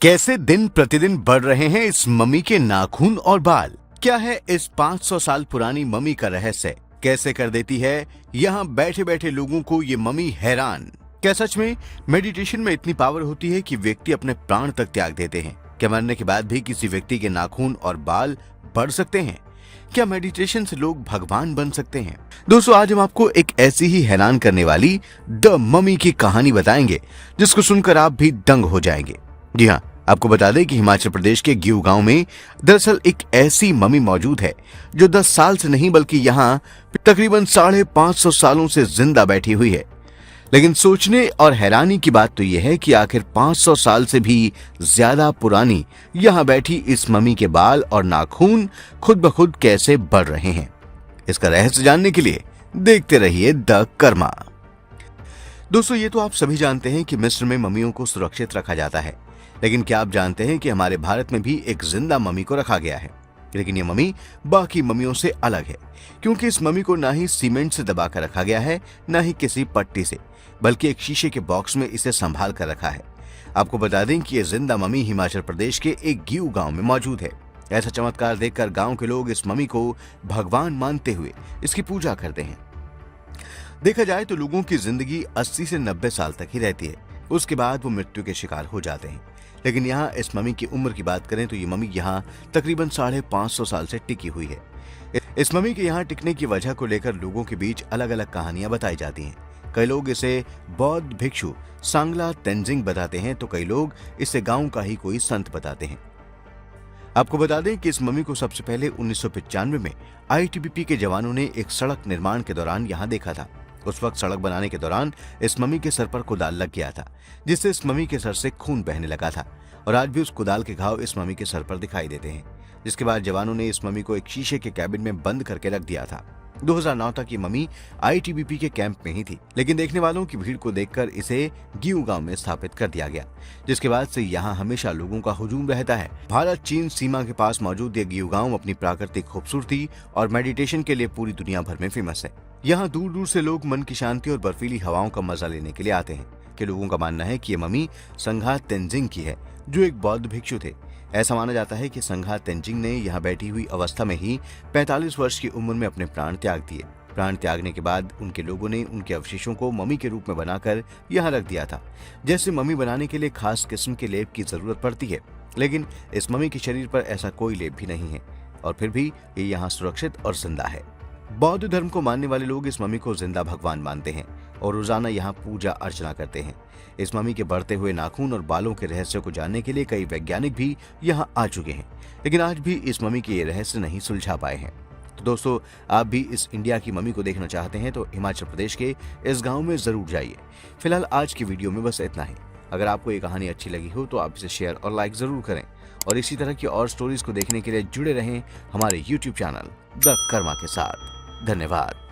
कैसे दिन प्रतिदिन बढ़ रहे हैं इस मम्मी के नाखून और बाल? क्या है इस 500 साल पुरानी मम्मी का रहस्य? कैसे कर देती है यहाँ बैठे बैठे लोगों को ये मम्मी हैरान? क्या सच में मेडिटेशन में इतनी पावर होती है कि व्यक्ति अपने प्राण तक त्याग देते हैं? क्या मरने के बाद भी किसी व्यक्ति के नाखून और बाल बढ़ सकते हैं? क्या मेडिटेशन से लोग भगवान बन सकते हैं? दोस्तों, आज हम आपको एक ऐसी ही हैरान करने वाली द मम्मी की कहानी बताएंगे जिसको सुनकर आप भी दंग हो जाएंगे। जी हाँ, आपको बता दें कि हिमाचल प्रदेश के गिऊ गांव में दरअसल एक ऐसी मम्मी मौजूद है जो 10 साल से नहीं बल्कि यहाँ तकरीबन 550 सालों से जिंदा बैठी हुई है। लेकिन सोचने और हैरानी की बात तो यह है कि आखिर 500 साल से भी ज्यादा पुरानी यहाँ बैठी इस मम्मी के बाल और नाखून खुद ब खुद कैसे बढ़ रहे हैं। इसका रहस्य जानने के लिए देखते रहिए द कर्मा। दोस्तों, ये तो आप सभी जानते हैं कि मिस्र में मम्मियों को सुरक्षित रखा जाता है, लेकिन क्या आप जानते हैं कि हमारे भारत में भी एक जिंदा मम्मी को रखा गया है। लेकिन ये मम्मी बाकी मम्मियों से अलग है, क्योंकि इस मम्मी को ना ही सीमेंट से दबाकर रखा गया है, ना ही किसी पट्टी से, बल्कि एक शीशे के बॉक्स में इसे संभाल कर रखा है। आपको बता दें कि ये जिंदा मम्मी हिमाचल प्रदेश के एक गिऊ गांव में मौजूद है। ऐसा चमत्कार देखकर गांव के लोग इस मम्मी को भगवान मानते हुए इसकी पूजा करते हैं। देखा जाए तो लोगों की जिंदगी 80 से 90 साल तक ही रहती है, उसके बाद वो मृत्यु के शिकार हो जाते हैं। लेकिन यहाँ इस मम्मी की उम्र की बात करें तो ये मम्मी यहाँ तकरीबन 550 साल से टिकी हुई है। इस मम्मी के यहाँ टिकने की वजह को लेकर लोगों के बीच अलग अलग कहानियां बताई जाती हैं। कई लोग इसे बौद्ध भिक्षु सांगला तेंजिंग बताते हैं, तो कई लोग इसे गांव का ही कोई संत बताते हैं। आपको बता दें कि इस मम्मी को सबसे पहले 1995 में आईटीबीपी के जवानों ने एक सड़क निर्माण के दौरान यहाँ देखा था। उस वक्त सड़क बनाने के दौरान इस मम्मी के सर पर कुदाल लग गया था, जिससे इस मम्मी के सर से खून बहने लगा था, और आज भी उस कुदाल के घाव इस मम्मी के सर पर दिखाई देते हैं। जिसके बाद जवानों ने इस मम्मी को एक शीशे के कैबिन में बंद करके रख दिया था। 2009 तक ये मम्मी आईटीबीपी के कैंप में ही थी, लेकिन देखने वालों की भीड़ को देखकर इसे गिऊ गांव में स्थापित कर दिया गया, जिसके बाद से यहाँ हमेशा लोगों का हुजूम रहता है। भारत चीन सीमा के पास मौजूद ये गिऊ गांव अपनी प्राकृतिक खूबसूरती और मेडिटेशन के लिए पूरी दुनिया भर में फेमस है। यहाँ दूर दूर से लोग मन की शांति और बर्फीली हवाओं का मजा लेने के लिए आते हैं। कि लोगों का मानना है कि ये मम्मी संघा तेंजिंग की है, जो एक बौद्ध भिक्षु थे। ऐसा माना जाता है कि संघा तेंजिंग ने यहाँ बैठी हुई अवस्था में ही 45 वर्ष की उम्र में अपने प्राण त्याग दिए। प्राण त्यागने के बाद उनके लोगों ने उनके अवशेषों को मम्मी के रूप में बनाकर यहाँ रख दिया था। जैसे मम्मी बनाने के लिए खास किस्म के लेप की जरूरत पड़ती है, लेकिन इस मम्मी के शरीर पर ऐसा कोई लेप भी नहीं है, और फिर भी ये यहाँ सुरक्षित और जिंदा है। बौद्ध धर्म को मानने वाले लोग इस मम्मी को जिंदा भगवान मानते हैं और रोजाना यहाँ पूजा अर्चना करते हैं। इस मम्मी के बढ़ते हुए नाखून और बालों के रहस्य को जानने के लिए कई वैज्ञानिक भी यहाँ आ चुके हैं, लेकिन आज भी इस मम्मी के ये रहस्य नहीं सुलझा पाए हैं। तो दोस्तों, आप भी इस इंडिया की मम्मी को देखना चाहते हैं तो हिमाचल प्रदेश के इस गाँव में जरूर जाइए। फिलहाल आज की वीडियो में बस इतना ही। अगर आपको ये कहानी अच्छी लगी हो तो आप इसे शेयर और लाइक जरूर करें, और इसी तरह की और स्टोरीज को देखने के लिए जुड़े रहें हमारे YouTube चैनल द कर्मा के साथ। धन्यवाद।